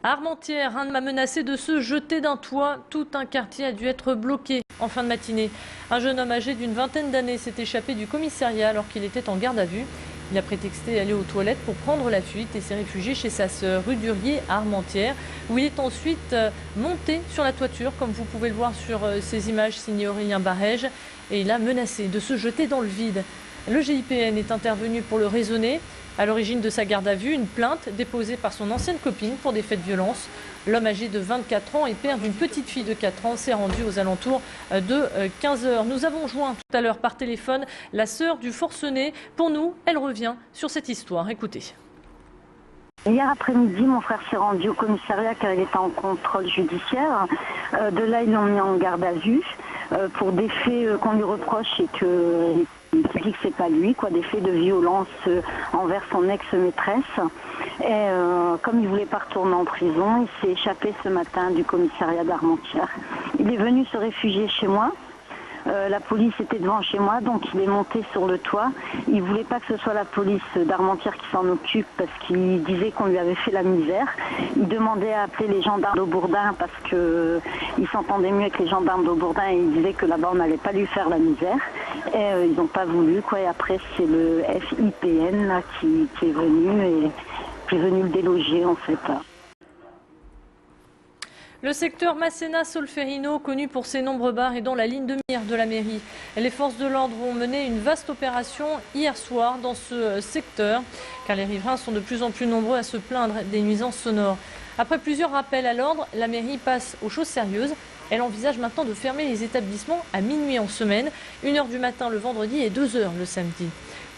À Armentières, un homme a menacé de se jeter d'un toit. Tout un quartier a dû être bloqué en fin de matinée. Un jeune homme âgé d'une vingtaine d'années s'est échappé du commissariat alors qu'il était en garde à vue. Il a prétexté aller aux toilettes pour prendre la fuite et s'est réfugié chez sa sœur rue Durier à Armentières, où il est ensuite monté sur la toiture, comme vous pouvez le voir sur ces images signées Aurélien Barège, et il a menacé de se jeter dans le vide. Le GIPN est intervenu pour le raisonner. À l'origine de sa garde à vue, une plainte déposée par son ancienne copine pour des faits de violence. L'homme âgé de 24 ans et père d'une petite fille de 4 ans s'est rendu aux alentours de 15 h. Nous avons joint tout à l'heure par téléphone la sœur du forcené. Pour nous, elle revient sur cette histoire. Écoutez. Hier après-midi, mon frère s'est rendu au commissariat car il était en contrôle judiciaire. De là, ils l'ont mis en garde à vue pour des faits qu'on lui reproche et que... Il dit que c'est pas lui, des faits de violence envers son ex-maîtresse. Et comme il voulait pas retourner en prison, il s'est échappé ce matin du commissariat d'Armentières. Il est venu se réfugier chez moi. La police était devant chez moi, donc il est monté sur le toit. Il voulait pas que ce soit la police d'Armentières qui s'en occupe parce qu'il disait qu'on lui avait fait la misère. Il demandait à appeler les gendarmes d'Aubourdin parce qu'il s'entendait mieux avec les gendarmes d'Aubourdin et il disait que là-bas on n'allait pas lui faire la misère. Et ils n'ont pas voulu, Et après c'est le FIPN là, qui est venu le déloger en fait. Le secteur Masséna-Solferino, connu pour ses nombreux bars, est dans la ligne de mire de la mairie. Les forces de l'ordre ont mené une vaste opération hier soir dans ce secteur, car les riverains sont de plus en plus nombreux à se plaindre des nuisances sonores. Après plusieurs rappels à l'ordre, la mairie passe aux choses sérieuses. Elle envisage maintenant de fermer les établissements à minuit en semaine, 1 h du matin le vendredi et 2 h le samedi.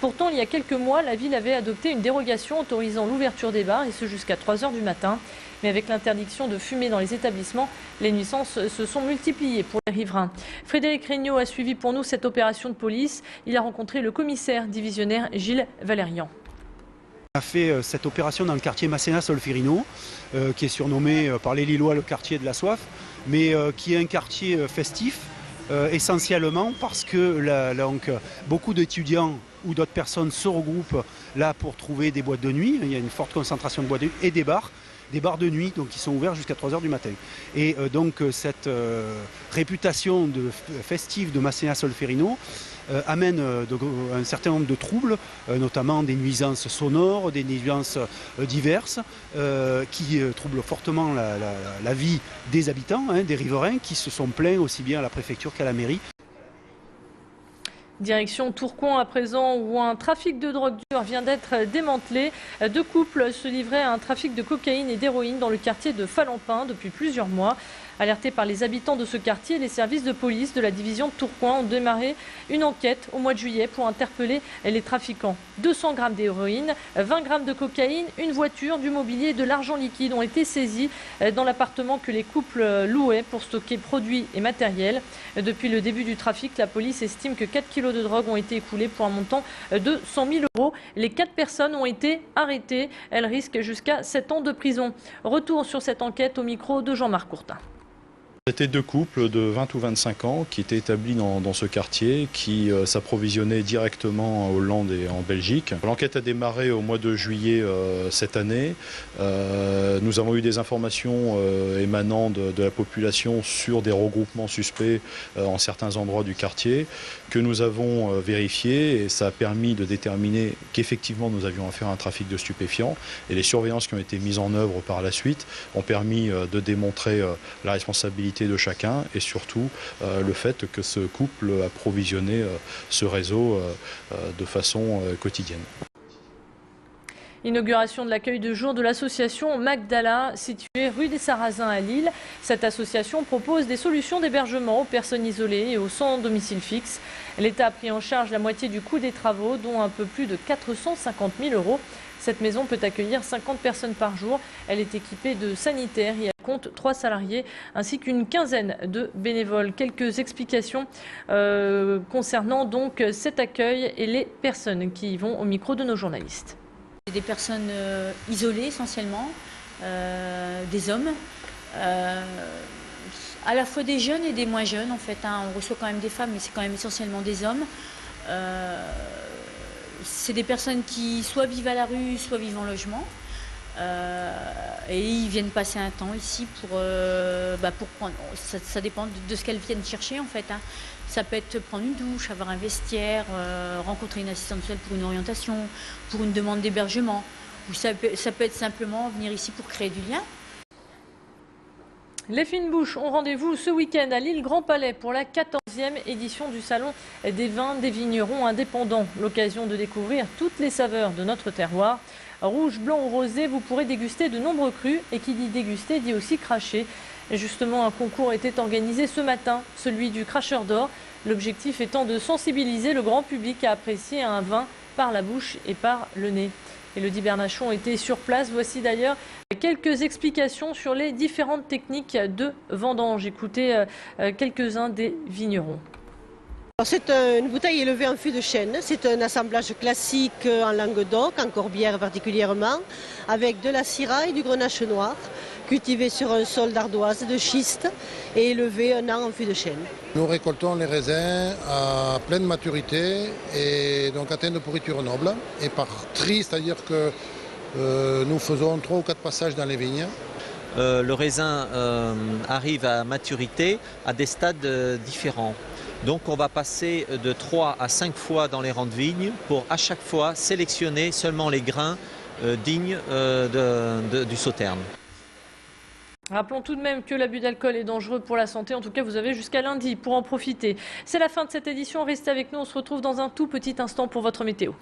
Pourtant, il y a quelques mois, la ville avait adopté une dérogation autorisant l'ouverture des bars, et ce jusqu'à 3 h du matin. Mais avec l'interdiction de fumer dans les établissements, les nuisances se sont multipliées pour les riverains. Frédéric Regnault a suivi pour nous cette opération de police. Il a rencontré le commissaire divisionnaire Gilles Valérian. On a fait cette opération dans le quartier Masséna-Solferino, qui est surnommé par les Lillois le quartier de la soif, mais qui est un quartier festif, essentiellement parce que donc, beaucoup d'étudiants ou d'autres personnes se regroupent là pour trouver des boîtes de nuit. Il y a une forte concentration de boîtes de nuit et des bars de nuit donc, qui sont ouverts jusqu'à 3 h du matin. Et donc cette réputation de festive de Masséna-Solferino amène un certain nombre de troubles, notamment des nuisances sonores, des nuisances diverses, qui troublent fortement la vie des habitants, des riverains, qui se sont plaints aussi bien à la préfecture qu'à la mairie. Direction Tourcoing à présent, où un trafic de drogue dure vient d'être démantelé. 2 couples se livraient à un trafic de cocaïne et d'héroïne dans le quartier de Falampin depuis plusieurs mois. Alertés par les habitants de ce quartier, les services de police de la division de Tourcoing ont démarré une enquête au mois de juillet pour interpeller les trafiquants. 200 grammes d'héroïne, 20 grammes de cocaïne, une voiture, du mobilier et de l'argent liquide ont été saisis dans l'appartement que les couples louaient pour stocker produits et matériel. Depuis le début du trafic, la police estime que 4 kilos de drogue ont été écoulés pour un montant de 100 000 €. Les 4 personnes ont été arrêtées. Elles risquent jusqu'à 7 ans de prison. Retour sur cette enquête au micro de Jean-Marc Courtin. C'était 2 couples de 20 ou 25 ans qui étaient établis dans ce quartier, qui s'approvisionnaient directement en Hollande et en Belgique. L'enquête a démarré au mois de juillet cette année. Nous avons eu des informations émanant de la population sur des regroupements suspects en certains endroits du quartier que nous avons vérifiés, et ça a permis de déterminer qu'effectivement nous avions affaire à un trafic de stupéfiants, et les surveillances qui ont été mises en œuvre par la suite ont permis de démontrer la responsabilité de chacun et surtout le fait que ce couple approvisionnait ce réseau de façon quotidienne. Inauguration de l'accueil de jour de l'association Magdala, située rue des Sarrasins à Lille. Cette association propose des solutions d'hébergement aux personnes isolées et aux sans domicile fixe. L'État a pris en charge la moitié du coût des travaux, dont un peu plus de 450 000 €. Cette maison peut accueillir 50 personnes par jour. Elle est équipée de sanitaires et elle compte 3 salariés ainsi qu'une quinzaine de bénévoles. Quelques explications concernant donc cet accueil et les personnes qui y vont au micro de nos journalistes. Des personnes isolées essentiellement, des hommes, à la fois des jeunes et des moins jeunes en fait. On reçoit quand même des femmes, mais c'est quand même essentiellement des hommes. C'est des personnes qui soit vivent à la rue, soit vivent en logement. Et ils viennent passer un temps ici pour prendre. Ça dépend de ce qu'elles viennent chercher en fait. Hein. Ça peut être prendre une douche, avoir un vestiaire, rencontrer une assistante sociale pour une orientation, pour une demande d'hébergement. Ou ça peut être simplement venir ici pour créer du lien. Les Fines Bouches ont rendez-vous ce week-end à l'île Grand Palais pour la 14e édition du Salon des vins des vignerons indépendants. L'occasion de découvrir toutes les saveurs de notre terroir. Rouge, blanc ou rosé, vous pourrez déguster de nombreux crus. Et qui dit déguster dit aussi cracher. Et justement, un concours était organisé ce matin, celui du cracheur d'or. L'objectif étant de sensibiliser le grand public à apprécier un vin par la bouche et par le nez. Élodie Bernachon était sur place. Voici d'ailleurs quelques explications sur les différentes techniques de vendange. Écoutez quelques-uns des vignerons. C'est une bouteille élevée en fût de chêne. C'est un assemblage classique en Languedoc, en Corbière particulièrement, avec de la syrah et du grenache noir, cultivé sur un sol d'ardoise de schiste et élevé 1 an en fût de chêne. Nous récoltons les raisins à pleine maturité et donc atteints de pourriture noble. Et par tri, c'est-à-dire que nous faisons 3 ou 4 passages dans les vignes. Le raisin arrive à maturité à des stades différents. Donc on va passer de 3 à 5 fois dans les rangs de vignes pour à chaque fois sélectionner seulement les grains dignes du sauterne. Rappelons tout de même que l'abus d'alcool est dangereux pour la santé. En tout cas, vous avez jusqu'à lundi pour en profiter. C'est la fin de cette édition. Restez avec nous. On se retrouve dans un tout petit instant pour votre météo.